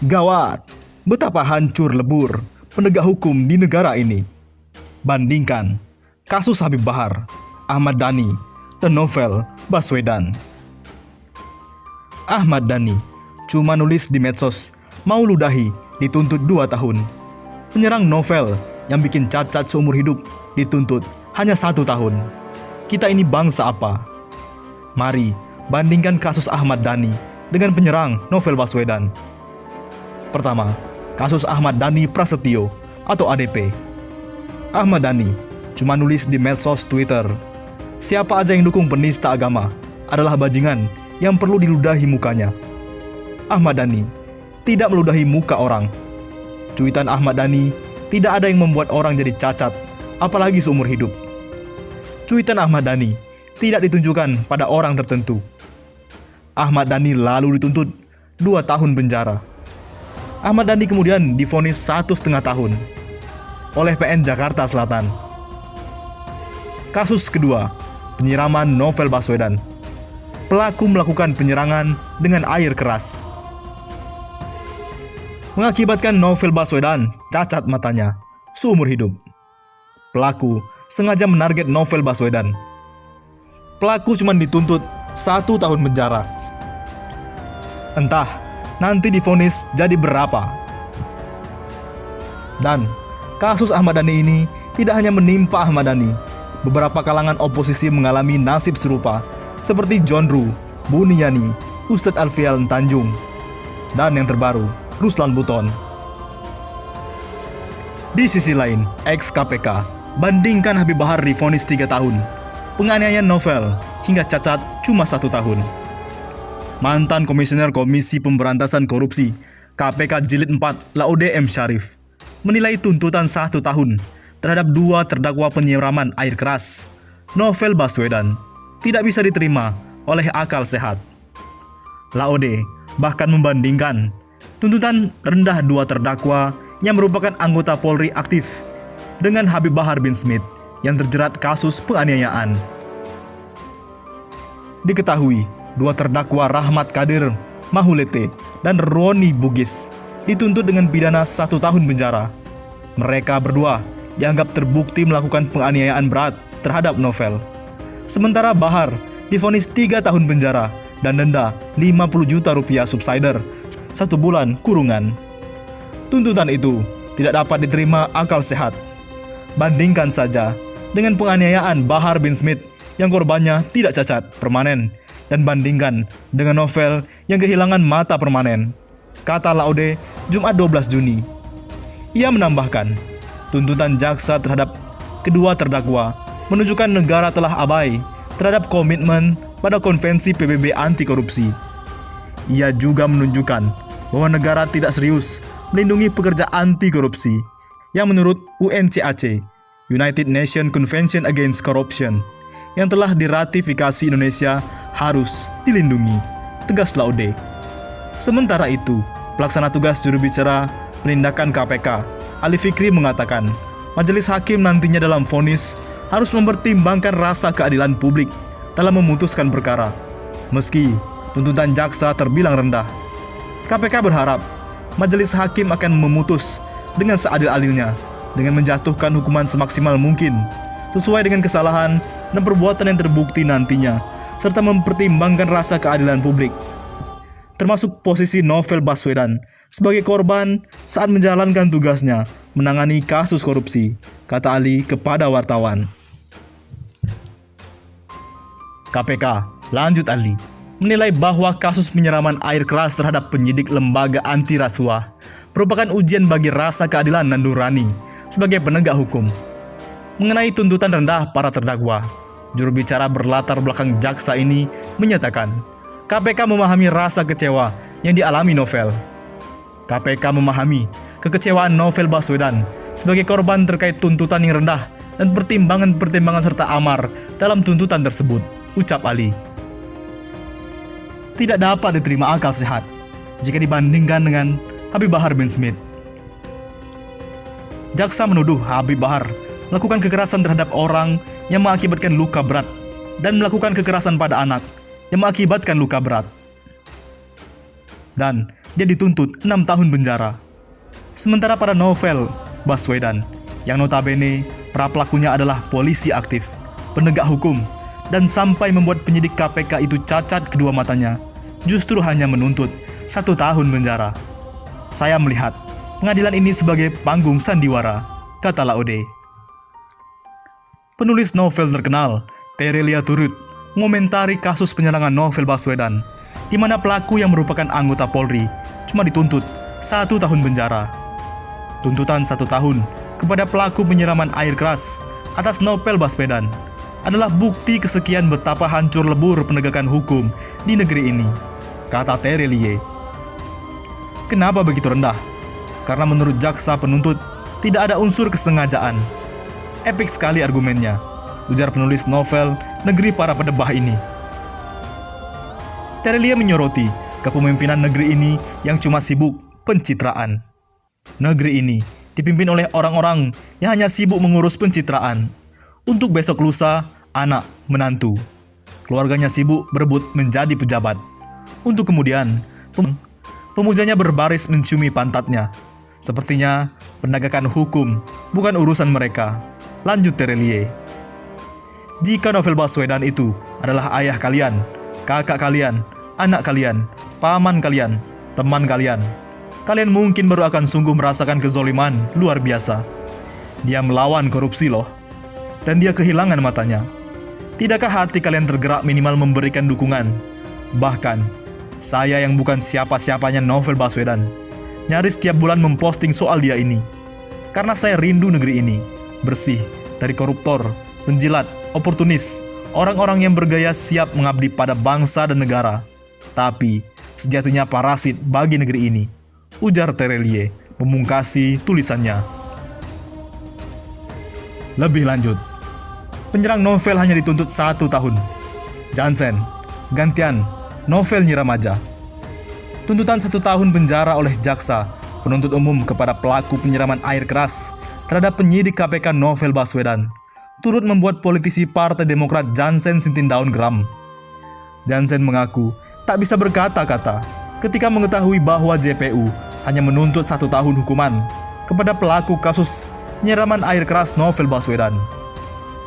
Gawat, betapa hancur lebur penegak hukum di negara ini. Bandingkan kasus Habib Bahar, Ahmad Dhani, dan Novel Baswedan. Ahmad Dhani cuma nulis di medsos, mau ludahi dituntut 2 tahun. Penyerang Novel yang bikin cacat seumur hidup dituntut hanya 1 tahun. Kita ini bangsa apa? Mari bandingkan kasus Ahmad Dhani dengan penyerang Novel Baswedan. Pertama, kasus Ahmad Dhani Prasetyo atau ADP. Ahmad Dhani cuma nulis di medsos Twitter, siapa aja yang dukung penista agama adalah bajingan yang perlu diludahi mukanya. Ahmad Dhani tidak meludahi muka orang. Cuitan Ahmad Dhani tidak ada yang membuat orang jadi cacat, apalagi seumur hidup. Cuitan Ahmad Dhani tidak ditunjukkan pada orang tertentu. Ahmad Dhani lalu dituntut 2 tahun penjara. Ahmad Dhani kemudian divonis 1,5 tahun oleh PN Jakarta Selatan. Kasus kedua, penyiraman Novel Baswedan. Pelaku melakukan penyerangan dengan air keras, mengakibatkan Novel Baswedan cacat matanya seumur hidup. Pelaku sengaja menarget Novel Baswedan. Pelaku cuma dituntut 1 tahun penjara. Entah nanti divonis jadi berapa. Dan kasus Ahmad Dhani ini tidak hanya menimpa Ahmad Dhani. Beberapa kalangan oposisi mengalami nasib serupa, seperti John Ruh, Buniyani, Ustadz Alfian Tanjung, dan yang terbaru, Ruslan Buton. Di sisi lain, ex-KPK bandingkan Habib Bahar divonis 3 tahun, penganiayaan Novel hingga cacat cuma 1 tahun. Mantan Komisioner Komisi Pemberantasan Korupsi KPK Jilid 4 Laude M. Syarif menilai tuntutan 1 tahun terhadap 2 terdakwa penyiraman air keras Novel Baswedan tidak bisa diterima oleh akal sehat. Laude bahkan membandingkan tuntutan rendah 2 terdakwa yang merupakan anggota Polri aktif dengan Habib Bahar bin Smith yang terjerat kasus penganiayaan. Diketahui, 2 terdakwa Rahmat Kadir Mahulete dan Roni Bugis dituntut dengan pidana 1 tahun penjara. Mereka berdua dianggap terbukti melakukan penganiayaan berat terhadap Novel. Sementara Bahar divonis 3 tahun penjara dan denda 50 juta rupiah subsidiar 1 bulan kurungan. Tuntutan itu tidak dapat diterima akal sehat. Bandingkan saja dengan penganiayaan Bahar bin Smith yang korbannya tidak cacat permanen, dan bandingkan dengan Novel yang kehilangan mata permanen, kata Laude Jumat 12 Juni. Ia menambahkan, tuntutan jaksa terhadap kedua terdakwa menunjukkan negara telah abai terhadap komitmen pada konvensi PBB anti korupsi. Ia juga menunjukkan bahwa negara tidak serius melindungi pekerja anti korupsi yang menurut UNCAC, United Nations Convention Against Corruption, yang telah diratifikasi Indonesia harus dilindungi, tegas Laude. Sementara itu, pelaksana tugas juru bicara penindakan KPK, Ali Fikri mengatakan, majelis hakim nantinya dalam vonis harus mempertimbangkan rasa keadilan publik dalam memutuskan perkara, meski tuntutan jaksa terbilang rendah. KPK berharap majelis hakim akan memutus dengan seadil-adilnya dengan menjatuhkan hukuman semaksimal mungkin sesuai dengan kesalahan dan perbuatan yang terbukti nantinya, serta mempertimbangkan rasa keadilan publik, termasuk posisi Novel Baswedan sebagai korban saat menjalankan tugasnya menangani kasus korupsi, kata Ali kepada wartawan. KPK, lanjut Ali, menilai bahwa kasus penyiraman air keras terhadap penyidik lembaga anti rasuah merupakan ujian bagi rasa keadilan dan nurani sebagai penegak hukum. Mengenai tuntutan rendah para terdakwa, juru bicara berlatar belakang jaksa ini menyatakan, KPK memahami rasa kecewa yang dialami Novel. KPK memahami kekecewaan Novel Baswedan sebagai korban terkait tuntutan yang rendah dan pertimbangan-pertimbangan serta amar dalam tuntutan tersebut, ucap Ali. Tidak dapat diterima akal sehat jika dibandingkan dengan Habib Bahar bin Smith. Jaksa menuduh Habib Bahar melakukan kekerasan terhadap orang yang mengakibatkan luka berat dan melakukan kekerasan pada anak yang mengakibatkan luka berat. Dan dia dituntut 6 tahun penjara. Sementara pada novel Baswedan, yang notabene para pelakunya adalah polisi aktif, penegak hukum, dan sampai membuat penyidik KPK itu cacat kedua matanya, justru hanya menuntut 1 tahun penjara. Saya melihat pengadilan ini sebagai panggung sandiwara, kata Laude. Penulis novel terkenal, Terelia turut mengomentari kasus penyerangan novel Baswedan, di mana pelaku yang merupakan anggota Polri cuma dituntut 1 tahun penjara. Tuntutan 1 tahun kepada pelaku penyiraman air keras atas novel Baswedan adalah bukti kesekian betapa hancur lebur penegakan hukum di negeri ini, kata Terelie. Kenapa begitu rendah? Karena menurut jaksa penuntut tidak ada unsur kesengajaan. Epik sekali argumennya, ujar penulis novel Negeri Para Pedebah ini. Terelie menyoroti kepemimpinan negeri ini yang cuma sibuk pencitraan. Negeri ini dipimpin oleh orang-orang yang hanya sibuk mengurus pencitraan. Untuk besok lusa, anak, menantu. Keluarganya sibuk berebut menjadi pejabat. Untuk kemudian, pemujanya berbaris menciumi pantatnya. Sepertinya penegakan hukum bukan urusan mereka. Lanjut Terelie. Jika novel Baswedan itu adalah ayah kalian, kakak kalian, anak kalian, paman kalian, teman kalian, kalian mungkin baru akan sungguh merasakan kezoliman luar biasa. Dia melawan korupsi loh, dan dia kehilangan matanya. Tidakkah hati kalian tergerak minimal memberikan dukungan? Bahkan, saya yang bukan siapa-siapanya novel Baswedan, nyaris setiap bulan memposting soal dia ini. Karena saya rindu negeri ini, bersih dari koruptor, penjilat, oportunis, orang-orang yang bergaya siap mengabdi pada bangsa dan negara, tapi sejatinya parasit bagi negeri ini, ujar Terelie memungkasi tulisannya. Lebih lanjut, penyerang novel hanya dituntut 1 tahun. Jansen, gantian, novel nyiram aja. Tuntutan 1 tahun penjara oleh jaksa penuntut umum kepada pelaku penyiraman air keras terhadap penyidik KPK novel Baswedan turut membuat politisi Partai Demokrat Jansen Sintindaun geram. Jansen mengaku tak bisa berkata-kata ketika mengetahui bahwa JPU hanya menuntut 1 tahun hukuman kepada pelaku kasus penyiraman air keras novel Baswedan.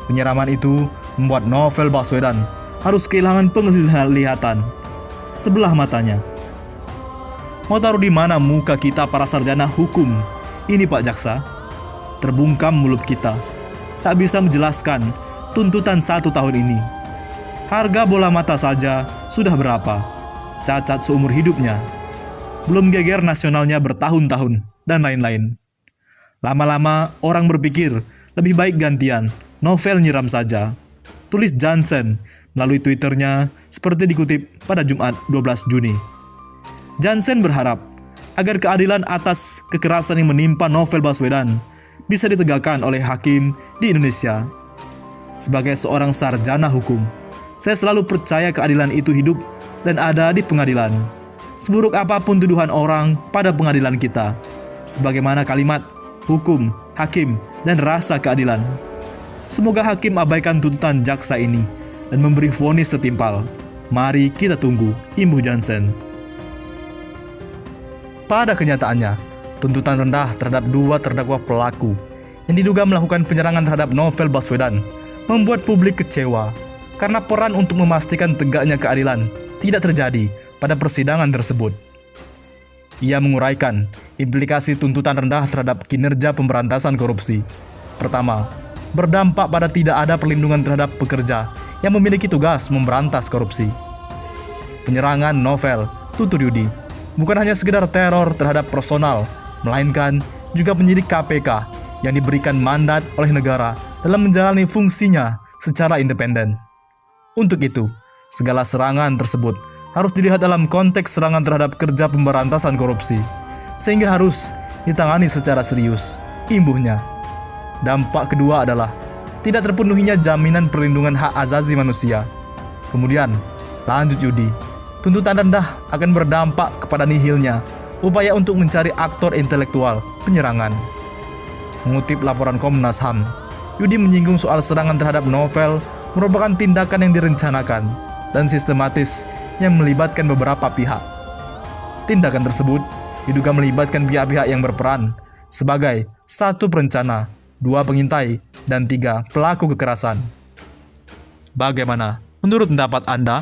Penyiraman itu membuat novel Baswedan harus kehilangan penglihatan sebelah matanya. Mau taruh di mana muka kita para sarjana hukum ini, Pak Jaksa? Terbungkam mulut kita, tak bisa menjelaskan tuntutan 1 tahun ini. Harga bola mata saja sudah berapa? Cacat seumur hidupnya. Belum geger nasionalnya bertahun-tahun, dan lain-lain. Lama-lama orang berpikir lebih baik gantian, novel nyiram saja. Tulis Jansen melalui Twitternya seperti dikutip pada Jumat 12 Juni. Jansen berharap agar keadilan atas kekerasan yang menimpa novel Baswedan bisa ditegakkan oleh hakim di Indonesia. Sebagai seorang sarjana hukum, saya selalu percaya keadilan itu hidup dan ada di pengadilan. Seburuk apapun tuduhan orang pada pengadilan kita, sebagaimana kalimat hukum, hakim, dan rasa keadilan. Semoga hakim abaikan tuntutan jaksa ini dan memberi vonis setimpal. Mari kita tunggu, imbuh Jansen. Pada kenyataannya, tuntutan rendah terhadap 2 terdakwa pelaku yang diduga melakukan penyerangan terhadap novel Baswedan membuat publik kecewa karena peran untuk memastikan tegaknya keadilan tidak terjadi pada persidangan tersebut. Ia menguraikan implikasi tuntutan rendah terhadap kinerja pemberantasan korupsi. Pertama, berdampak pada tidak ada perlindungan terhadap pekerja yang memiliki tugas memberantas korupsi. Penyerangan novel Tutur Yudi bukan hanya sekedar teror terhadap personal, melainkan juga penyidik KPK yang diberikan mandat oleh negara dalam menjalani fungsinya secara independen. Untuk itu, segala serangan tersebut harus dilihat dalam konteks serangan terhadap kerja pemberantasan korupsi, sehingga harus ditangani secara serius, imbuhnya. Dampak kedua adalah tidak terpenuhinya jaminan perlindungan hak asasi manusia. Kemudian, lanjut Yudi, tuntutan rendah akan berdampak kepada nihilnya upaya untuk mencari aktor intelektual penyerangan. Mengutip laporan Komnas HAM, Yudi menyinggung soal serangan terhadap novel merupakan tindakan yang direncanakan dan sistematis yang melibatkan beberapa pihak. Tindakan tersebut diduga melibatkan pihak-pihak yang berperan sebagai 1 perencana, 2 pengintai, dan 3 pelaku kekerasan. Bagaimana menurut pendapat Anda?